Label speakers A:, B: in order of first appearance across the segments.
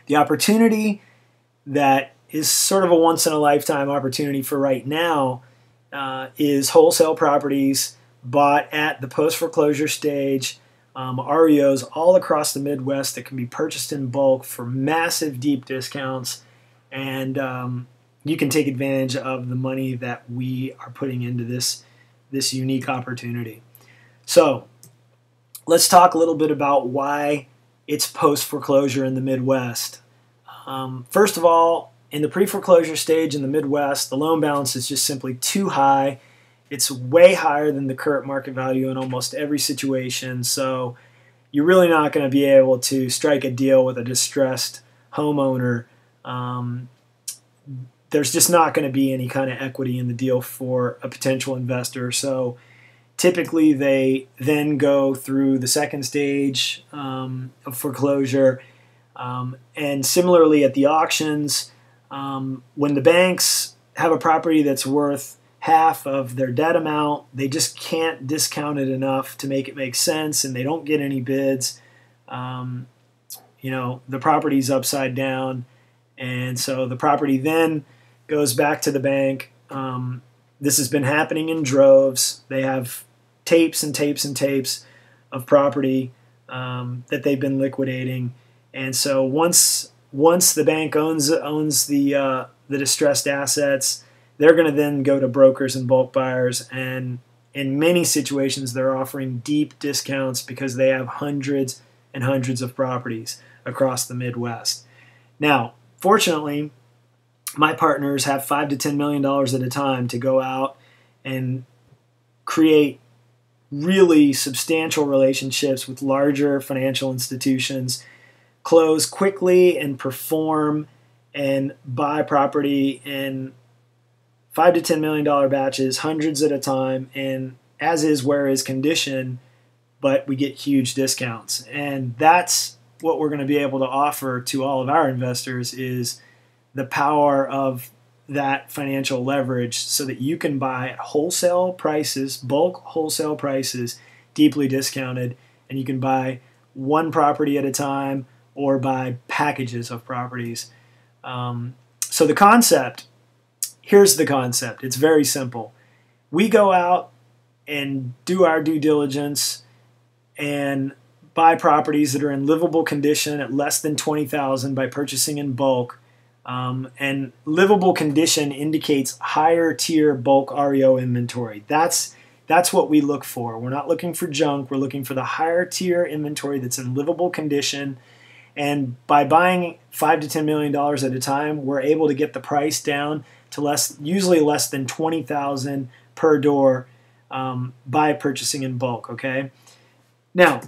A: The opportunity that is sort of a once-in-a-lifetime opportunity for right now is wholesale properties bought at the post-foreclosure stage, REOs all across the Midwest that can be purchased in bulk for massive, deep discounts, and you can take advantage of the money that we are putting into this unique opportunity. So let's talk a little bit about why it's post-foreclosure in the Midwest. First of all, in the pre-foreclosure stage in the Midwest, the loan balance is just simply too high. It's way higher than the current market value in almost every situation, so you're really not going to be able to strike a deal with a distressed homeowner. There's just not going to be any kind of equity in the deal for a potential investor. So typically they then go through the second stage of foreclosure. And similarly at the auctions, when the banks have a property that's worth half of their debt amount, they just can't discount it enough to make it make sense, and they don't get any bids. The property's upside down, and so the property then goes back to the bank. This has been happening in droves. They have tapes and tapes and tapes of property that they've been liquidating, and so once the bank owns the distressed assets, they're going to then go to brokers and bulk buyers, and in many situations they're offering deep discounts because they have hundreds and hundreds of properties across the Midwest. Now, fortunately, my partners have $5 to $10 million at a time to go out and create really substantial relationships with larger financial institutions, close quickly and perform and buy property in $5 to $10 million batches, hundreds at a time, and as is, where is condition, but we get huge discounts. And that's what we're going to be able to offer to all of our investors, is the power of that financial leverage so that you can buy at wholesale prices, bulk wholesale prices, deeply discounted, and you can buy one property at a time or buy packages of properties. So the concept, here's the concept. It's very simple. We go out and do our due diligence and buy properties that are in livable condition at less than $20,000 by purchasing in bulk. And livable condition indicates higher tier bulk REO inventory. That's what we look for. We're not looking for junk. We're looking for the higher tier inventory that's in livable condition. And by buying $5 to $10 million at a time, we're able to get the price down to usually less than $20,000 per door by purchasing in bulk. Okay. Now,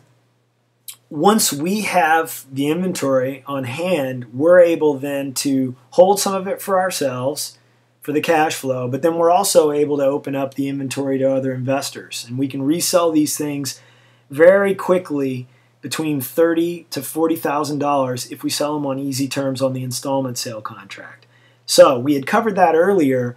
A: once we have the inventory on hand, we're able then to hold some of it for ourselves for the cash flow, but then we're also able to open up the inventory to other investors, and we can resell these things very quickly between $30,000 to $40,000 if we sell them on easy terms on the installment sale contract. So we had covered that earlier.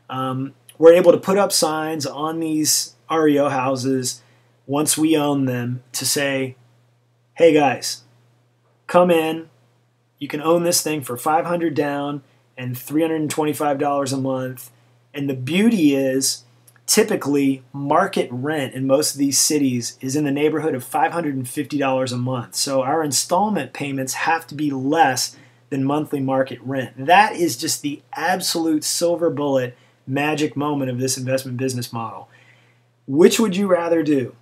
A: We're able to put up signs on these REO houses once we own them to say, hey guys, come in. You can own this thing for $500 down and $325 a month. And the beauty is, typically market rent in most of these cities is in the neighborhood of $550 a month. So our installment payments have to be less than monthly market rent. That is just the absolute silver bullet magic moment of this investment business model. Which would you rather do?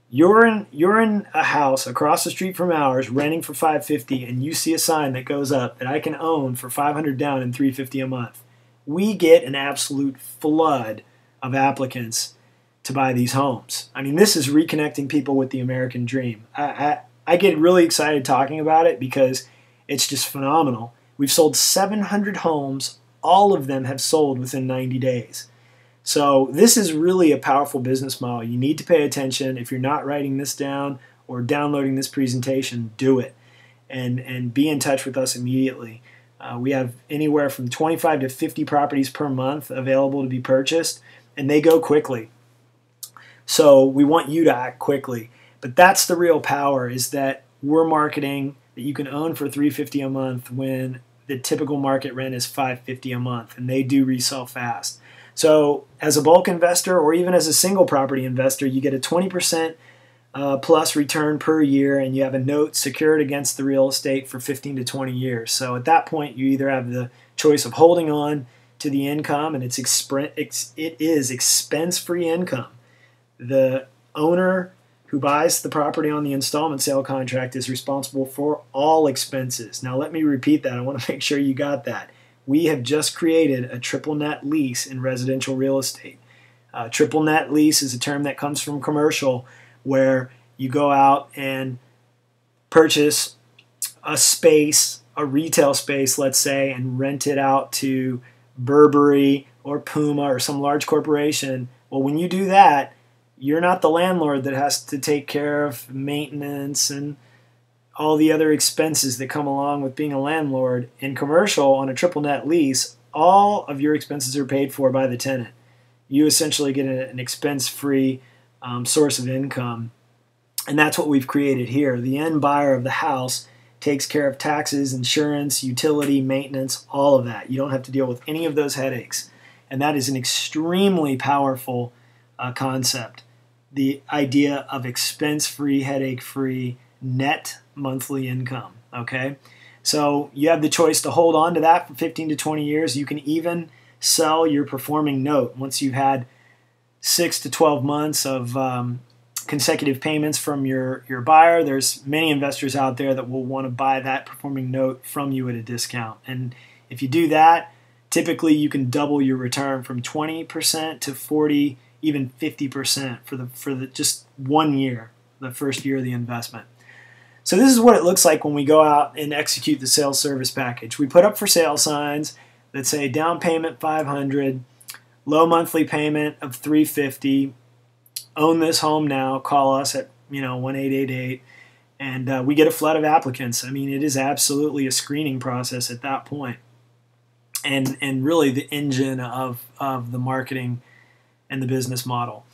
A: You're in a house across the street from ours renting for $550, and you see a sign that goes up that I can own for $500 down and $350 a month. We get an absolute flood of applicants to buy these homes. I mean, this is reconnecting people with the American dream. I get really excited talking about it because it's just phenomenal. We've sold 700 homes. All of them have sold within 90 days. So this is really a powerful business model. You need to pay attention. If you're not writing this down or downloading this presentation, do it and be in touch with us immediately. We have anywhere from 25 to 50 properties per month available to be purchased, and they go quickly. So we want you to act quickly. But that's the real power, is that we're marketing that you can own for $350 a month when the typical market rent is $550 a month, and they do resell fast. So as a bulk investor or even as a single property investor, you get a 20% plus return per year, and you have a note secured against the real estate for 15 to 20 years. So at that point, you either have the choice of holding on to the income, and it is expense-free income. The owner who buys the property on the installment sale contract is responsible for all expenses. Now let me repeat that. I want to make sure you got that. We have just created a triple net lease in residential real estate. Triple net lease is a term that comes from commercial, where you go out and purchase a space, a retail space, let's say, and rent it out to Burberry or Puma or some large corporation. Well, when you do that, you're not the landlord that has to take care of maintenance and all the other expenses that come along with being a landlord. In commercial, on a triple net lease, all of your expenses are paid for by the tenant. You essentially get an expense-free source of income, and that's what we've created here. The end buyer of the house takes care of taxes, insurance, utility, maintenance, all of that. You don't have to deal with any of those headaches, and that is an extremely powerful concept. The idea of expense-free, headache-free, net monthly income, okay? So you have the choice to hold on to that for 15 to 20 years. You can even sell your performing note once you've had 6 to 12 months of consecutive payments from your buyer. There's many investors out there that will want to buy that performing note from you at a discount. And if you do that, typically you can double your return from 20% to 40, even 50% for the just 1 year, the first year of the investment. So this is what it looks like when we go out and execute the sales service package. We put up for sale signs that say down payment $500, low monthly payment of $350. Own this home now. Call us at 1-888, and we get a flood of applicants. I mean, it is absolutely a screening process at that point, and really the engine of the marketing and the business model.